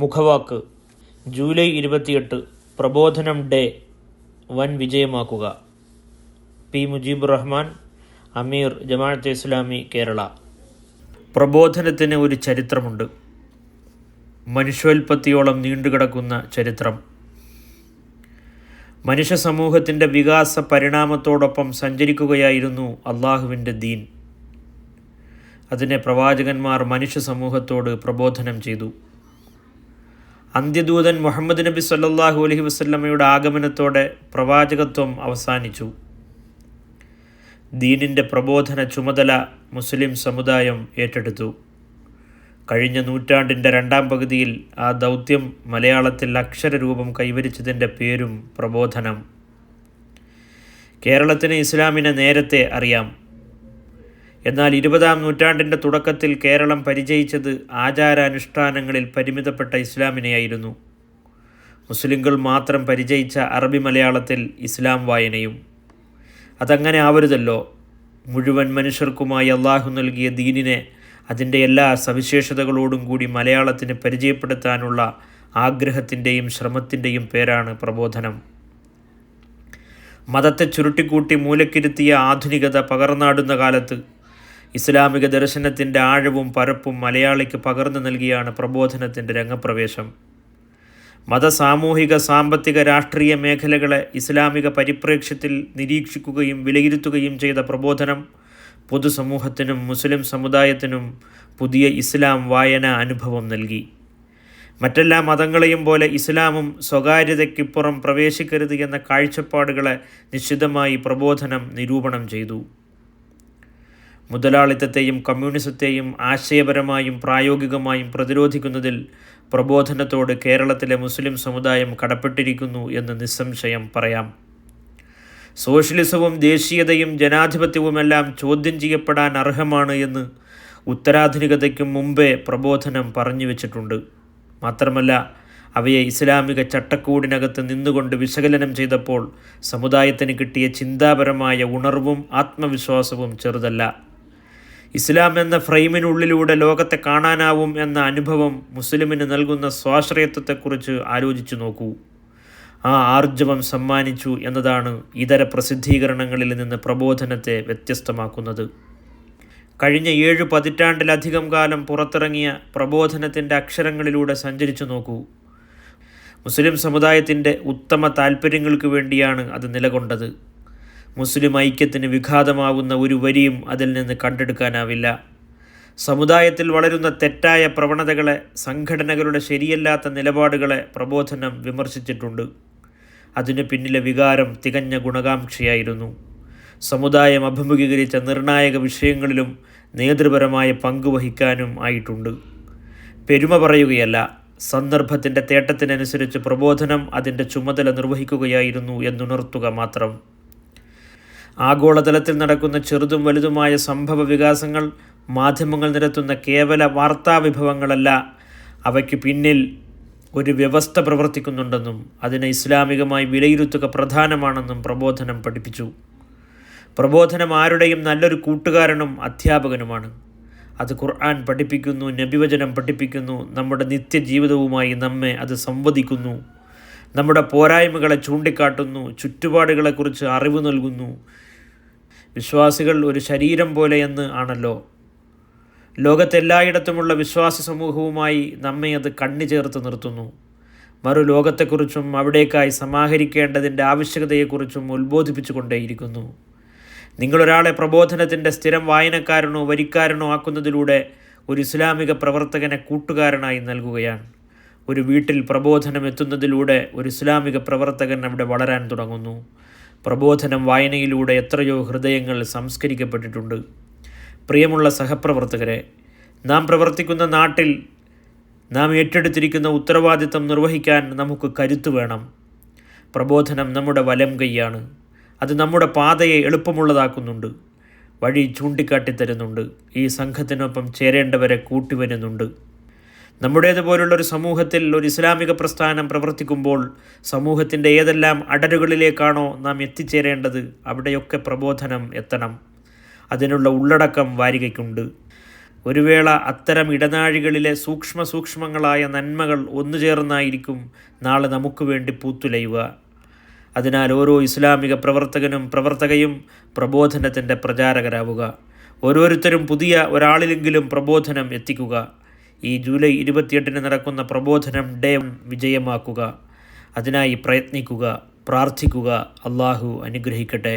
മുഖവാക്ക് July 28 പ്രബോധനം day വൻ വിജയമാക്കുക. P. Mujibur Rahman, അമീർ, ജമാഅത്തെ ഇസ്ലാമി, കേരള. പ്രബോധനത്തിന് ഒരു ചരിത്രമുണ്ട്. മനുഷ്യോൽപത്തിയോളം നീണ്ടുകിടക്കുന്ന ചരിത്രം. മനുഷ്യ സമൂഹത്തിൻ്റെ വികാസ പരിണാമത്തോടൊപ്പം സഞ്ചരിക്കുകയായിരുന്നു അള്ളാഹുവിൻ്റെ ദീൻ. അതിനെ പ്രവാചകന്മാർ മനുഷ്യ സമൂഹത്തോട് പ്രബോധനം ചെയ്തു. അന്ത്യദൂതൻ മുഹമ്മദ് നബി സല്ലല്ലാഹു അലൈഹി വസല്ലമയുടെ ആഗമനത്തോടെ പ്രവാചകത്വം അവസാനിച്ചു. ദീനിൻ്റെ പ്രബോധന ചുമതല മുസ്ലിം സമുദായം ഏറ്റെടുത്തു. കഴിഞ്ഞ നൂറ്റാണ്ടിൻ്റെ രണ്ടാം പകുതിയിൽ ആ ദൗത്യം മലയാളത്തിൽ അക്ഷരരൂപം കൈവരിച്ചതിൻ്റെ പേരും പ്രബോധനം. കേരളത്തിന് ഇസ്ലാമിനെ നേരത്തെ അറിയാം. എന്നാൽ 20-ാം നൂറ്റാണ്ടിൻ്റെ തുടക്കത്തിൽ കേരളം പരിചയിച്ചത് ആചാരാനുഷ്ഠാനങ്ങളിൽ പരിമിതപ്പെട്ട ഇസ്ലാമിനെയായിരുന്നു. മുസ്ലിങ്ങൾ മാത്രം പരിചയിച്ച അറബി മലയാളത്തിൽ ഇസ്ലാം വായനയും. അതങ്ങനെ ആവരുതല്ലോ. മുഴുവൻ മനുഷ്യർക്കുമായി അള്ളാഹു നൽകിയ ദീനിനെ അതിൻ്റെ എല്ലാ സവിശേഷതകളോടും കൂടി മലയാളത്തിന് പരിചയപ്പെടുത്താനുള്ള ആഗ്രഹത്തിൻ്റെയും ശ്രമത്തിൻ്റെയും പേരാണ് പ്രബോധനം. മതത്തെ ചുരുട്ടിക്കൂട്ടി മൂലക്കിരുത്തിയ ആധുനികത പകർന്നാടുന്ന കാലത്ത് ഇസ്ലാമിക ദർശനത്തിൻ്റെ ആഴവും പരപ്പും മലയാളിക്ക് പകർന്നു നൽകിയാണ് പ്രബോധനത്തിൻ്റെ രംഗപ്രവേശം. മത, സാമൂഹിക, സാമ്പത്തിക, രാഷ്ട്രീയ മേഖലകളെ ഇസ്ലാമിക പരിപ്രേക്ഷ്യത്തിൽ നിരീക്ഷിക്കുകയും വിലയിരുത്തുകയും ചെയ്ത പ്രബോധനം പൊതുസമൂഹത്തിനും മുസ്ലിം സമുദായത്തിനും പുതിയ ഇസ്ലാം വായനാ അനുഭവം നൽകി. മറ്റെല്ലാ മതങ്ങളെയും പോലെ ഇസ്ലാമും സ്വകാര്യതയ്ക്കിപ്പുറം പ്രവേശിക്കരുത് എന്ന കാഴ്ചപ്പാടുകളെ നിശ്ചിതമായി പ്രബോധനം നിരൂപണം ചെയ്തു. മുതലാളിത്തത്തെയും കമ്മ്യൂണിസത്തെയും ആശയപരമായും പ്രായോഗികമായും പ്രതിരോധിക്കുന്നതിൽ പ്രബോധനത്തോട് കേരളത്തിലെ മുസ്ലിം സമുദായം കടപ്പെട്ടിരിക്കുന്നു എന്ന് നിസ്സംശയം പറയാം. സോഷ്യലിസവും ദേശീയതയും ജനാധിപത്യവുമെല്ലാം ചോദ്യം ചെയ്യപ്പെടാൻ അർഹമാണ് എന്ന് ഉത്തരാധുനികതയ്ക്കും മുമ്പേ പ്രബോധനം പറഞ്ഞു വച്ചിട്ടുണ്ട്. മാത്രമല്ല, അവയെ ഇസ്ലാമിക ചട്ടക്കൂടിനകത്ത് നിന്നുകൊണ്ട് വിശകലനം ചെയ്തപ്പോൾ സമുദായത്തിന് കിട്ടിയ ചിന്താപരമായ ഉണർവും ആത്മവിശ്വാസവും ചെറുതല്ല. ഇസ്ലാം എന്ന ഫ്രെയിമിനുള്ളിലൂടെ ലോകത്തെ കാണാനാവും എന്ന അനുഭവം മുസ്ലിമിന് നൽകുന്ന സ്വാശ്രയത്വത്തെക്കുറിച്ച് ആലോചിച്ചു നോക്കൂ. ആ ആർജവം സമ്മാനിച്ചു എന്നതാണ് ഇതര പ്രസിദ്ധീകരണങ്ങളിൽ നിന്ന് പ്രബോധനത്തെ വ്യത്യസ്തമാക്കുന്നത്. കഴിഞ്ഞ 7 പതിറ്റാണ്ടിലധികം കാലം പുറത്തിറങ്ങിയ പ്രബോധനത്തിൻ്റെ അക്ഷരങ്ങളിലൂടെ സഞ്ചരിച്ചു നോക്കൂ. മുസ്ലിം സമുദായത്തിൻ്റെ ഉത്തമ താൽപ്പര്യങ്ങൾക്ക് വേണ്ടിയാണ് അത് നിലകൊണ്ടത്. മുസ്ലിം ഐക്യത്തിന് വിഘാതമാവുന്ന ഒരു വരിയും അതിൽ നിന്ന് കണ്ടെടുക്കാനാവില്ല. സമുദായത്തിൽ വളരുന്ന തെറ്റായ പ്രവണതകളെ, സംഘടനകളുടെ ശരിയല്ലാത്ത നിലപാടുകളെ പ്രബോധനം വിമർശിച്ചിട്ടുണ്ട്. അതിനു പിന്നിലെ വികാരം തികഞ്ഞ ഗുണകാംക്ഷയായിരുന്നു. സമുദായം അഭിമുഖീകരിച്ച നിർണായക വിഷയങ്ങളിലും നേതൃപരമായ പങ്കുവഹിക്കാനും ആയിട്ടുണ്ട്. പെരുമ പറയുകയല്ല, സന്ദർഭത്തിൻ്റെ തേട്ടത്തിനനുസരിച്ച് പ്രബോധനം അതിൻ്റെ ചുമതല നിർവഹിക്കുകയായിരുന്നു എന്നുണർത്തുക മാത്രം. ആഗോളതലത്തിൽ നടക്കുന്ന ചെറുതും വലുതുമായ സംഭവ വികാസങ്ങൾ മാധ്യമങ്ങൾ നിരത്തുന്ന കേവല വാർത്താവിഭവങ്ങളല്ല, അവയ്ക്ക് പിന്നിൽ ഒരു വ്യവസ്ഥ പ്രവർത്തിക്കുന്നുണ്ടെന്നും അതിനെ ഇസ്ലാമികമായി വിലയിരുത്തുക പ്രധാനമാണെന്നും പ്രബോധനം പഠിപ്പിച്ചു. പ്രബോധനം ആരുടെയും നല്ലൊരു കൂട്ടുകാരനും അധ്യാപകനുമാണ്. അത് ഖുർആൻ പഠിപ്പിക്കുന്നു, നബിവചനം പഠിപ്പിക്കുന്നു, നമ്മുടെ നിത്യജീവിതവുമായി നമ്മെ അത് സംവദിക്കുന്നു, നമ്മുടെ പോരായ്മകളെ ചൂണ്ടിക്കാട്ടുന്നു, ചുറ്റുപാടുകളെക്കുറിച്ച് അറിവ് നൽകുന്നു. വിശ്വാസികൾ ഒരു ശരീരം പോലെയെന്ന് ആണല്ലോ. ലോകത്തെല്ലായിടത്തുമുള്ള വിശ്വാസി സമൂഹവുമായി നമ്മെ അത് കണ്ണിചേർത്ത് നിർത്തുന്നു. മറു ലോകത്തെക്കുറിച്ചും അവിടേക്കായി സമാഹരിക്കേണ്ടതിൻ്റെ ആവശ്യകതയെക്കുറിച്ചും ഉത്ബോധിപ്പിച്ചു കൊണ്ടേയിരിക്കുന്നു. നിങ്ങളൊരാളെ പ്രബോധനത്തിൻ്റെ സ്ഥിരം വായനക്കാരനോ വരിക്കാരനോ ആക്കുന്നതിലൂടെ ഒരു ഇസ്ലാമിക പ്രവർത്തകനെ കൂട്ടുകാരനായി നൽകുകയാണ്. ഒരു വീട്ടിൽ പ്രബോധനം എത്തുന്നതിലൂടെ ഒരു ഇസ്ലാമിക പ്രവർത്തകൻ അവിടെ വളരാൻ തുടങ്ങുന്നു. പ്രബോധനം വായനയിലൂടെ എത്രയോ ഹൃദയങ്ങൾ സംസ്കരിക്കപ്പെട്ടിട്ടുണ്ട്. പ്രിയമുള്ള സഹപ്രവർത്തകരെ, നാം പ്രവർത്തിക്കുന്ന നാട്ടിൽ നാം ഏറ്റെടുത്തിരിക്കുന്ന ഉത്തരവാദിത്തം നിർവഹിക്കാൻ നമുക്ക് കരുത്ത് വേണം. പ്രബോധനം നമ്മുടെ വലം കൈയാണ്. അത് നമ്മുടെ പാതയെ എളുപ്പമുള്ളതാക്കുന്നുണ്ട്, വഴി ചൂണ്ടിക്കാട്ടിത്തരുന്നുണ്ട്, ഈ സംഘത്തിനൊപ്പം ചേരേണ്ടവരെ കൂട്ടിവരുന്നുണ്ട്. നമ്മുടേതുപോലുള്ളൊരു സമൂഹത്തിൽ ഒരു ഇസ്ലാമിക പ്രസ്ഥാനം പ്രവർത്തിക്കുമ്പോൾ സമൂഹത്തിൻ്റെ ഏതെല്ലാം അടരുകളിലേക്കാണോ നാം എത്തിച്ചേരേണ്ടത് അവിടെയൊക്കെ പ്രബോധനം എത്തണം. അതിനുള്ള ഉള്ളടക്കം വാരികയ്ക്കുണ്ട്. ഒരു വേള അത്തരം ഇടനാഴികളിലെ സൂക്ഷ്മങ്ങളായ നന്മകൾ ഒന്നുചേർന്നായിരിക്കും നാളെ നമുക്ക് വേണ്ടി പൂത്തുലയുക. അതിനാൽ ഓരോ ഇസ്ലാമിക പ്രവർത്തകയും പ്രബോധനത്തിൻ്റെ പ്രചാരകരാവുക. ഓരോരുത്തരും പുതിയ ഒരാളിലെങ്കിലും പ്രബോധനം എത്തിക്കുക. ഈ ജൂലൈ 28 നടക്കുന്ന പ്രബോധനം ഡേ വിജയമാക്കുക. അതിനായി പ്രയത്നിക്കുക, പ്രാർത്ഥിക്കുക. അള്ളാഹു അനുഗ്രഹിക്കട്ടെ.